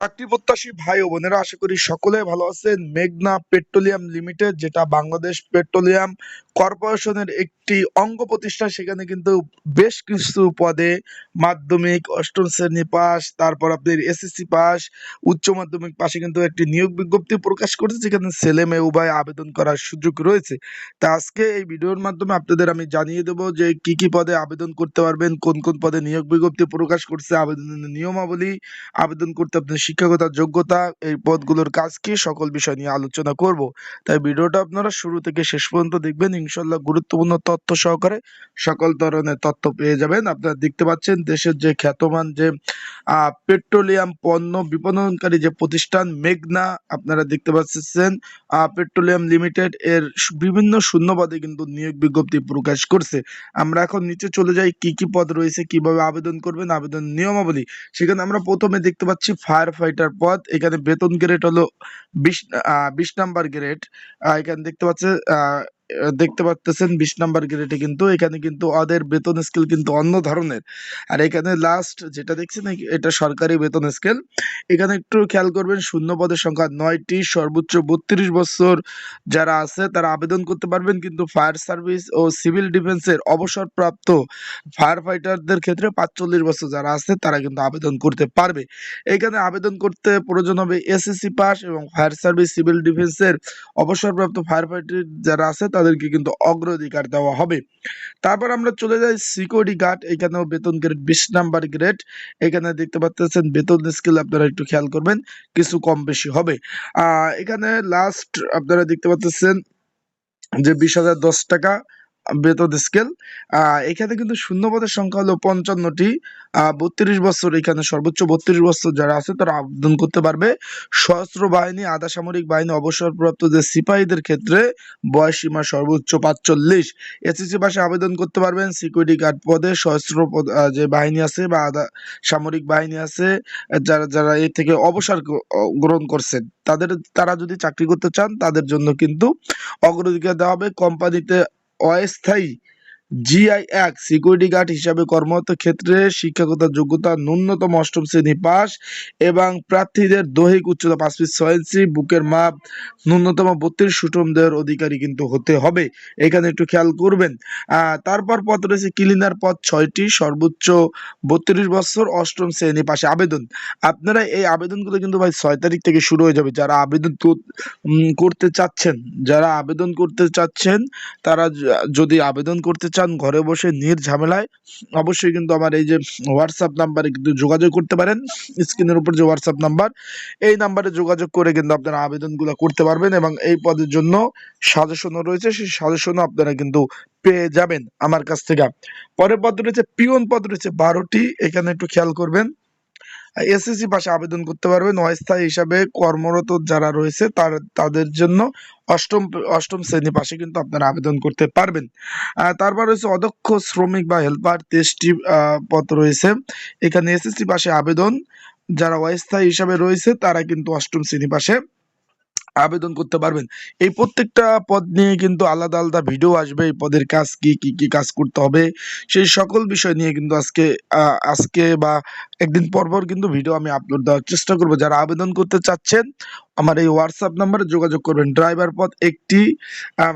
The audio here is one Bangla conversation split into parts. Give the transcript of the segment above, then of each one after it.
চাকরি প্রত্যাশী ভাই ও বোনেরা, আশা করি সকলে ভালো আছেন। মেঘনা পেট্রোলিয়াম লিমিটেড, যেটা বাংলাদেশ পেট্রোলিয়াম কর্পোরেশনের একটি অঙ্গ প্রতিষ্ঠান, সেখানে কিন্তু বেশ কিছু পদে মাধ্যমিক অষ্টম শ্রেণী পাস, তারপর আপনার এসএসসি পাস, উচ্চ মাধ্যমিক পাশে কিন্তু একটি নিয়োগ বিজ্ঞপ্তি প্রকাশ করেছে, যেখানে ছেলে মেয়ে উভয় আবেদন করার সুযোগ রয়েছে। তা আজকে এই ভিডিওর মাধ্যমে আপনাদের আমি জানিয়ে দেবো যে কি কি পদে আবেদন করতে পারবেন, কোন কোন পদে নিয়োগ বিজ্ঞপ্তি প্রকাশ করছে, আবেদনের নিয়মাবলী, আবেদন করতে আপনার শিক্ষাগত যোগ্যতা, এই পদগুলোর কাজ কি, সকল বিষয় নিয়ে আলোচনা করব। তাই ভিডিওটা আপনারা শুরু থেকে শেষ পর্যন্ত দেখবেন, ইনশাল্লাহ গুরুত্বপূর্ণ তথ্য সহকারে সকল ধরনের তথ্য পেয়ে যাবেন। আপনারা দেখতে পাচ্ছেন দেশের যে খ্যাতমান যে পেট্রোলিয়াম পণ্য বিপণনকারী যে প্রতিষ্ঠান মেঘনা, আপনারা দেখতে পাচ্ছেন পেট্রোলিয়াম লিমিটেড এর বিভিন্ন শূন্য পদে কিন্তু নিয়োগ বিজ্ঞপ্তি প্রকাশ করছে। আমরা এখন নিচে চলে যাই, কি কি পদ রয়েছে, কিভাবে আবেদন করবেন, আবেদন নিয়মাবলী। সেখানে আমরা প্রথমে দেখতে পাচ্ছি ফায়ার ফাইটার পদ। এখানে বেতন গ্রেড হলো 20 নাম্বার গ্রেড। এখানে দেখতে পাচ্ছেন 20 নাম্বার গ্রেডে কিন্তু এখানে কিন্তু ওদের বেতন স্কেল কিন্তু অন্য ধরনের। আর এখানে লাস্ট যেটা দেখছেন এটা সরকারি বেতন স্কেল। এখানে একটু খেয়াল করবেন, শূন্য পদের সংখ্যা 9টি, সর্বোচ্চ 32 বছর যারা আছে তারা আবেদন করতে পারবেন। কিন্তু ফায়ার সার্ভিস ও সিভিল ডিফেন্সের অবসরপ্রাপ্ত ফায়ার ফাইটারদের ক্ষেত্রে 45 বছর যারা আছে তারা কিন্তু আবেদন করতে পারবে। এখানে আবেদন করতে প্রয়োজন হবে এসএসসি পাস, এবং ফায়ার সার্ভিস সিভিল ডিফেন্সের অবসরপ্রাপ্ত ফায়ার ফাইটার যারা আছে তাদেরকে কিন্তু অগ্রাধিকার দেওয়া হবে। তারপর আমরা চলে যাই সিকিউরিটি গার্ড। এখানেও বেতন গ্রেড 20 নাম্বার গ্রেড। এখানে দেখতে পাচ্ছেন বেতন স্কেল আপনারা একটু খেয়াল করবেন, কিছু কম বেশি হবে। এখানে লাস্ট আপনারা দেখতে পাচ্ছেন যে 20,010 টাকা বেতন স্কেল। এখানে কিন্তু শূন্য পদের সংখ্যা হলো 55টি। 32 বছর, এখানে সর্বোচ্চ 32 বছর যারা আছে তারা আবেদন করতে পারবে। সশস্ত্র বাহিনী, আধা সামরিক বাহিনী, অবসরপ্রাপ্ত যে সিপাহীদের ক্ষেত্রে বয়স সীমা সর্বোচ্চ 45। এসএসসি পাশে আবেদন করতে পারবেন সিকিউরিটি গার্ড পদে। সশস্ত্র যে বাহিনী আছে বা আধা সামরিক বাহিনী আছে, যারা যারা এর থেকে অবসর গ্রহণ করছেন, তারা যদি চাকরি করতে চান তাদের জন্য কিন্তু অগ্রাধিকার দেওয়া হবে। কোম্পানিতে অস্থায়ী GI 1 সিকিউরিটি গার্ড হিসাবে কর্মরত ক্ষেত্রে শিক্ষাগত যোগ্যতা ন্যূনতম অষ্টম শ্রেণী পাস, এবং প্রার্থীদের দৈহিক উচ্চতা 5 ফিট 6 ইঞ্চি, বুকের মাপ ন্যূনতম 32 সুষম দেহের অধিকারী কিন্তু হতে হবে। এখানে একটু খেয়াল করবেন। তারপর পদ রয়েছে ক্লিনার পদ 6টি, সর্বোচ্চ 32 বছর, অষ্টম শ্রেণী পাশে আবেদন। আপনারা এই আবেদনগুলো কিন্তু ভাই 6 তারিখ থেকে শুরু হয়ে যাবে। যারা আবেদন করতে চাচ্ছেন, তারা যদি আবেদন করতে চান ঘরে বসে নির্ঝামেলায়, অবশ্যই কিন্তু আমার এই যে হোয়াটসঅ্যাপ নাম্বারে কিন্তু যোগাযোগ করতে পারেন। স্ক্রিনের উপর যে হোয়াটসঅ্যাপ নাম্বার, এই নাম্বারে যোগাযোগ করে কিন্তু আপনারা আবেদনগুলো করতে পারবেন, এবং এই পদের জন্য সাজেশনও রয়েছে, সেই সাজেশনও আপনারা কিন্তু পেয়ে যাবেন আমার কাছ থেকে। পরের পদ রয়েছে পিওন পদ রয়েছে 12টি। এখানে একটু খেয়াল করবেন, এসএসসি পাশে আবেদন করতে পারবেন। অস্থায়ী হিসাবে কর্মরত যারা রয়েছে তাদের জন্য অষ্টম অষ্টম শ্রেণী পাশে কিন্তু আপনারা আবেদন করতে পারবেন। তারপর রয়েছে অদক্ষ শ্রমিক বা হেল্পার 23টি পদ রয়েছে। এখানে এসএসসি পাশে আবেদন, যারা অস্থায়ী হিসাবে রয়েছে তারা কিন্তু অষ্টম শ্রেণী পাশে আবেদন করতে পারবেন। এই প্রত্যেকটা পদ নিয়ে কিন্তু আলাদা আলাদা ভিডিও আসবে। এই পদের কাজ কি, কি কি কাজ করতে হবে, সেই সকল বিষয় নিয়ে কিন্তু আজকে বা একদিন পর পর কিন্তু ভিডিও আমি আপলোড দেওয়ার চেষ্টা করব। যারা আবেদন করতে চাচ্ছেন আমার এই হোয়াটসঅ্যাপ নাম্বারে যোগাযোগ করবেন। ড্রাইভার পদ একটি,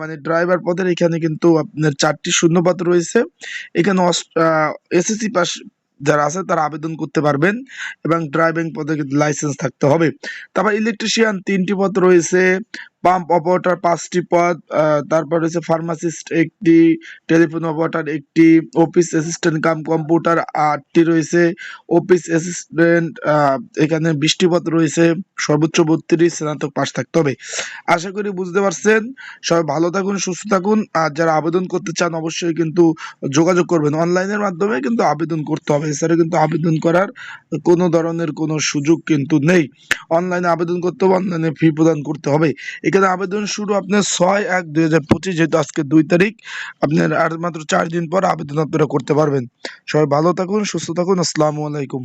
মানে ড্রাইভার পদের এখানে কিন্তু আপনার 4টি শূন্যপদ রয়েছে। এখানে এসএসসি পাস যারা আছে তারা আবেদন করতে পারবেন, এবং ড্রাইভিং পদে কিন্তু লাইসেন্স থাকতে হবে। তারপর ইলেকট্রিশিয়ান 3টি পদ রয়েছে, পাম্প অপারেটর 5টি পদ, তারপর রয়েছে ফার্মাসিস্ট একটি, টেলিফোন অপারেটর একটি, অফিস অ্যাসিস্ট্যান্ট কাম কম্পিউটার 8টি রয়েছে, অফিস অ্যাসিস্ট্যান্ট এখানে 20টি পদ রয়েছে, সর্বোচ্চ 32 স্নাতক পাস থাকতে হবে। আশা করি বুঝতে পারছেন। সবাই ভালো থাকুন, সুস্থ থাকুন। আর যারা আবেদন করতে চান অবশ্যই কিন্তু যোগাযোগ করবেন। অনলাইনের মাধ্যমে কিন্তু আবেদন করতে হবে, এছাড়া কিন্তু আবেদন করার কোনো ধরনের কোনো সুযোগ কিন্তু নেই। অনলাইনে আবেদন করতে হবে, অনলাইনে ফি প্রদান করতে হবে। এখানে আবেদন শুরু আপনার 6/1/2025, যেহেতু আজকে 2 তারিখ, আপনার আর মাত্র 4 দিন পর আবেদন আপনারা করতে পারবেন। সবাই ভালো থাকুন, সুস্থ থাকুন। আসসালামু আলাইকুম।